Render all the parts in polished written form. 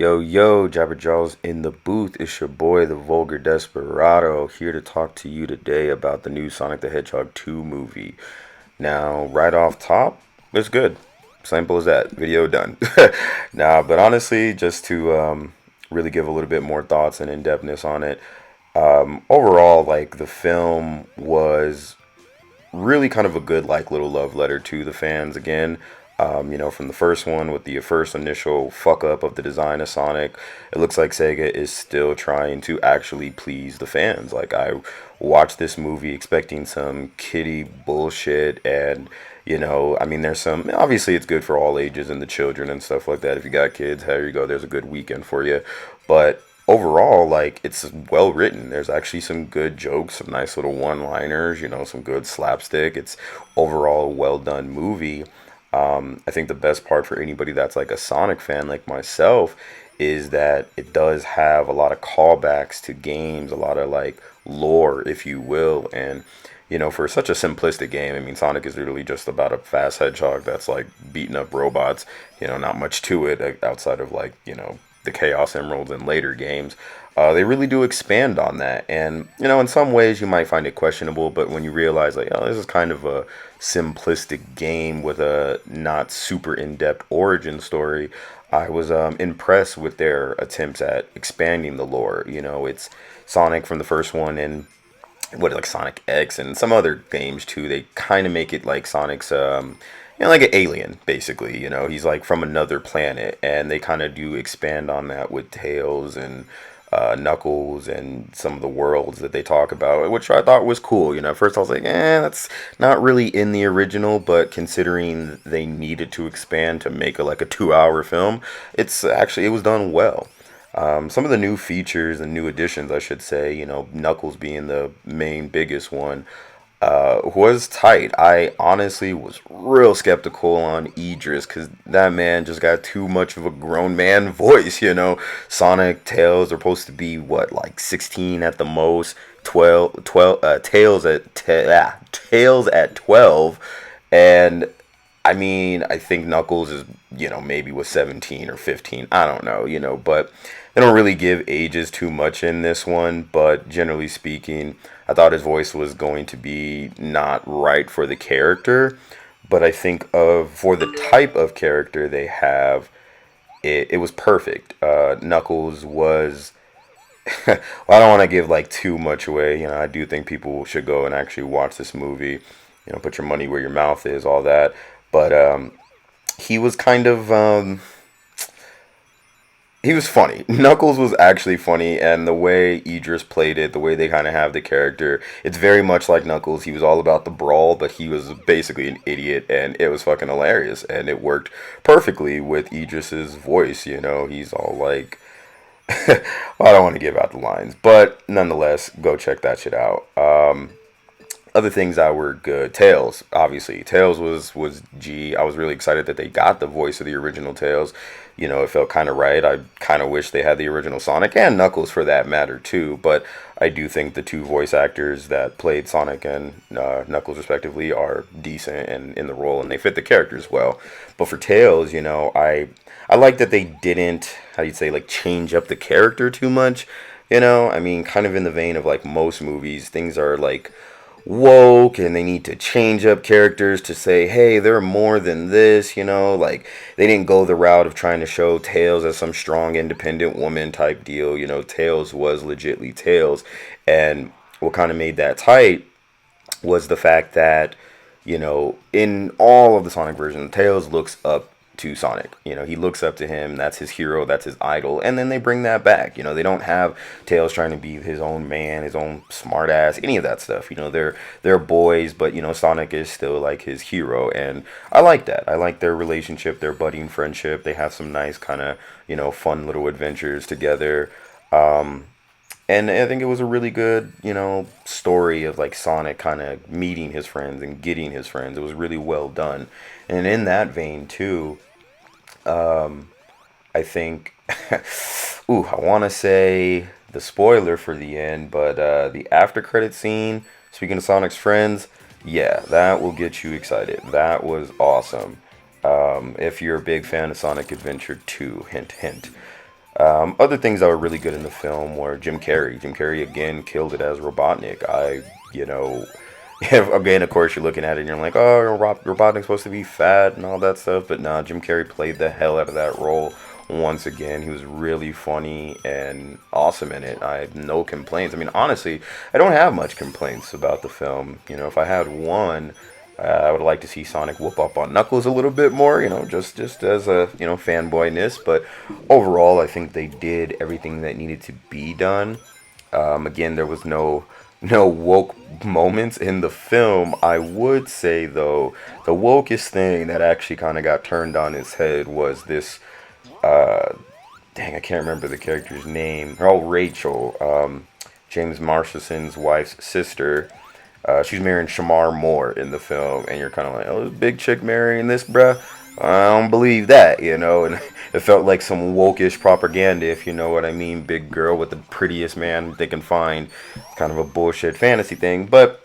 Yo, Jabberjaws in the booth. It's your boy, the Vulgar Desperado, here to talk to you today about the new Sonic the Hedgehog 2 movie. Now, right off top, it's good. Simple as that. Video done. But honestly, just to really give a little bit more thoughts and in-depthness on it, overall, like, the film was really kind of a good like little love letter to the fans again. From the first one with the first initial fuck up of the design of Sonic, it looks like Sega is still trying to actually please the fans. Like I watched this movie expecting some kiddie bullshit and there's some obviously it's good for all ages and the children and stuff like that. If you got kids, here you go, there's a good weekend for you. But overall, like it's well written. There's actually some good jokes, some nice little one-liners, some good slapstick. It's overall a well done movie. I think the best part for anybody that's like a Sonic fan like myself is that it does have a lot of callbacks to games, a lot of like lore, if you will, and for such a simplistic game, I mean, Sonic is literally just about a fast hedgehog that's like beating up robots. Not much to it outside of like the Chaos Emeralds in later games. They really do expand on that, and in some ways you might find it questionable, but when you realize like, oh, this is kind of a simplistic game with a not super in-depth origin story, I was impressed with their attempts at expanding the lore. It's Sonic from the first one, and what like Sonic X and some other games too. They kind of make it like Sonic's like an alien basically. He's like from another planet, and they kind of do expand on that with Tails and Knuckles and some of the worlds that they talk about, which I thought was cool. At first I was like, that's not really in the original, but considering they needed to expand to make like a 2 hour film, it was done well. Some of the new features and new additions, I should say, Knuckles being the main biggest one, was tight. I honestly was real skeptical on Idris because that man just got too much of a grown man voice. Sonic, Tails are supposed to be what, like 16 at the most, 12, Tails at 12, and I mean, I think Knuckles is, maybe was 17 or 15. I don't know, but they don't really give ages too much in this one. But generally speaking, I thought his voice was going to be not right for the character. But I think for the type of character they have, it was perfect. Knuckles was. Well, I don't want to give like too much away. I do think people should go and actually watch this movie. Put your money where your mouth is, all that. But he was kind of he was funny. Knuckles was actually funny, and the way Idris played it, the way they kind of have the character, it's very much like Knuckles. He was all about the brawl, but he was basically an idiot, and it was fucking hilarious, and it worked perfectly with Idris's voice. He's all like, well, I don't want to give out the lines, but nonetheless, go check that shit out. Other things that were good, Tails, obviously. Tails was G. I was really excited that they got the voice of the original Tails. It felt kind of right. I kind of wish they had the original Sonic and Knuckles for that matter too. But I do think the two voice actors that played Sonic and Knuckles respectively are decent and in the role, and they fit the characters well. But for Tails, I like that they didn't, how do you say, like change up the character too much. I mean, kind of in the vein of like most movies, things are like woke and they need to change up characters to say, hey, they're more than this. Like they didn't go the route of trying to show Tails as some strong independent woman type deal. Tails was legitly Tails, and what kind of made that tight was the fact that in all of the Sonic versions, Tails looks up to Sonic. He looks up to him. That's his hero. That's his idol. And then they bring that back. They don't have Tails trying to be his own man, his own smart ass, any of that stuff. They're boys, but Sonic is still like his hero, and I like that. I like their relationship, their budding friendship. They have some nice kind of fun little adventures together. And I think it was a really good, story of like Sonic kind of meeting his friends and getting his friends. It was really well done. And in that vein too, I think, I want to say the spoiler for the end, but the after credit scene, speaking of Sonic's friends, yeah, that will get you excited. That was awesome. If you're a big fan of Sonic Adventure 2, hint, hint. Other things that were really good in the film were Jim Carrey. Jim Carrey again killed it as Robotnik. You know, again, of course, you're looking at it and you're like, oh, Robotnik's supposed to be fat and all that stuff, but nah, Jim Carrey played the hell out of that role once again. He was really funny and awesome in it. I have no complaints. I mean, honestly, I don't have much complaints about the film. You know, if I had one, I would like to see Sonic whoop up on Knuckles a little bit more, just as a fanboyness. But overall, I think they did everything that needed to be done. Again, there was no woke moments in the film. I would say though, the wokest thing that actually kind of got turned on its head was this. Dang, I can't remember the character's name. Oh, Rachel, James Marsden's wife's sister. She's marrying Shamar Moore in the film, and you're kind of like, oh, this big chick marrying this, bruh. I don't believe that, and it felt like some wokish propaganda, if you know what I mean. Big girl with the prettiest man they can find, kind of a bullshit fantasy thing, but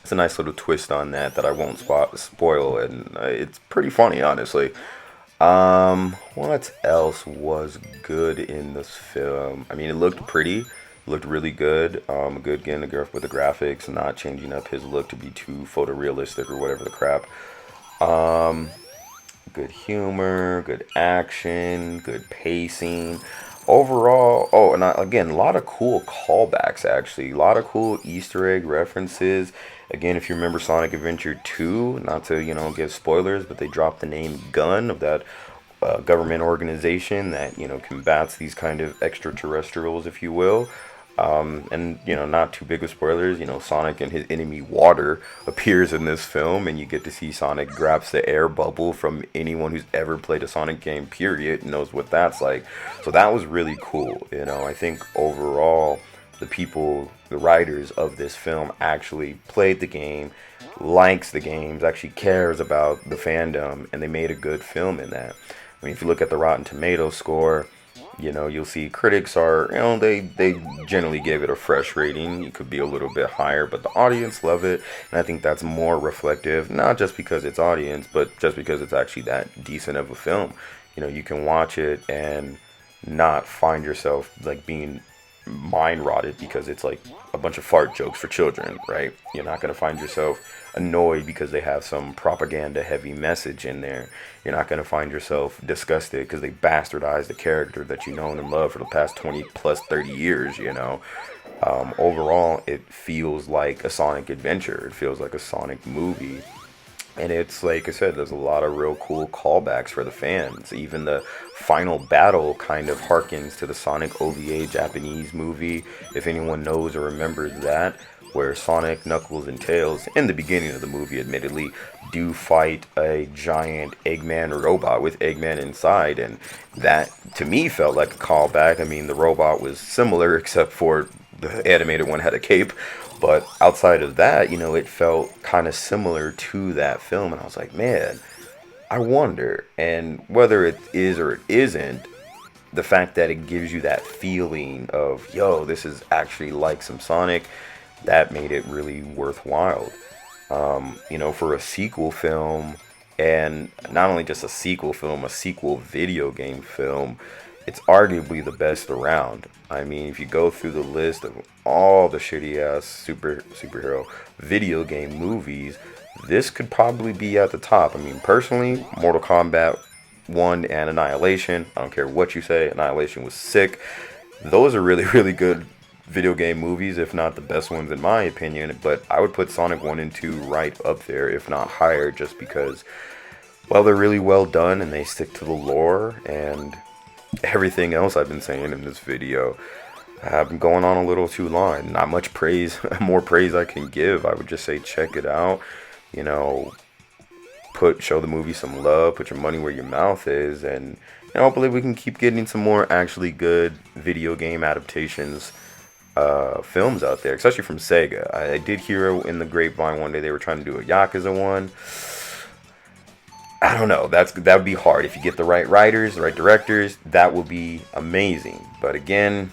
it's a nice little twist on that I won't spoil, and it's pretty funny, honestly. What else was good in this film? I mean, it looked pretty, looked really good. Good getting the girl with the graphics, not changing up his look to be too photorealistic or whatever the crap. Good humor, good action, good pacing. Overall, oh, and again, a lot of cool callbacks actually. A lot of cool Easter egg references. Again, if you remember Sonic Adventure 2, not to, give spoilers, but they dropped the name Gun of that government organization that, combats these kind of extraterrestrials, if you will. And not too big of spoilers. Sonic and his enemy Water appears in this film, and you get to see Sonic grabs the air bubble from anyone who's ever played a Sonic game. Period, knows what that's like. So that was really cool. I think overall, the writers of this film actually played the game, likes the games, actually cares about the fandom, and they made a good film in that. I mean, if you look at the Rotten Tomatoes score, you'll see critics are, they generally gave it a fresh rating. It could be a little bit higher, but the audience love it, and I think that's more reflective, not just because it's audience, but just because it's actually that decent of a film. You can watch it and not find yourself like being mind rotted because it's like a bunch of fart jokes for children, right? You're not going to find yourself annoyed because they have some propaganda heavy message in there. You're not going to find yourself disgusted because they bastardize the character that you know and love for the past 20 plus 30 years, Overall, it feels like a Sonic adventure. It feels like a Sonic movie. And it's like I said, there's a lot of real cool callbacks for the fans. Even the final battle kind of harkens to the Sonic OVA Japanese movie, if anyone knows or remembers that, where Sonic, Knuckles, and Tails, in the beginning of the movie, admittedly, do fight a giant Eggman robot with Eggman inside. And that, to me, felt like a callback. I mean, the robot was similar, except for the animated one had a cape. But outside of that, it felt kind of similar to that film. And I was like, man, I wonder. And whether it is or it isn't, the fact that it gives you that feeling of, yo, this is actually like some Sonic, that made it really worthwhile. For a sequel film, and not only just a sequel film, a sequel video game film, it's arguably the best around. I mean, if you go through the list of all the shitty ass superhero video game movies, this could probably be at the top. I mean, personally, Mortal Kombat 1 and Annihilation, I don't care what you say, Annihilation was sick. Those are really, really good video game movies, if not the best ones in my opinion. But I would put Sonic 1 and 2 right up there, if not higher, just because, well, they're really well done and they stick to the lore and everything else I've been saying in this video. I've been going on a little too long. Not much praise, more praise I can give. I would just say check it out. Show the movie some love. Put your money where your mouth is, and hopefully we can keep getting some more actually good video game adaptations, films out there, especially from Sega. I did hear in the grapevine one day they were trying to do a Yakuza one. I don't know. That would be hard. If you get the right writers, the right directors, that would be amazing. But again,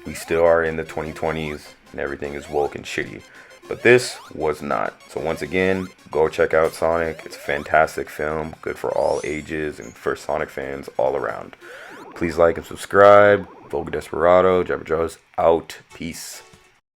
we still are in the 2020s and everything is woke and shitty. But this was not. So once again, go check out Sonic. It's a fantastic film, good for all ages and for Sonic fans all around. Please like and subscribe. Vulgar Desperado, Jabba Jaws out. Peace.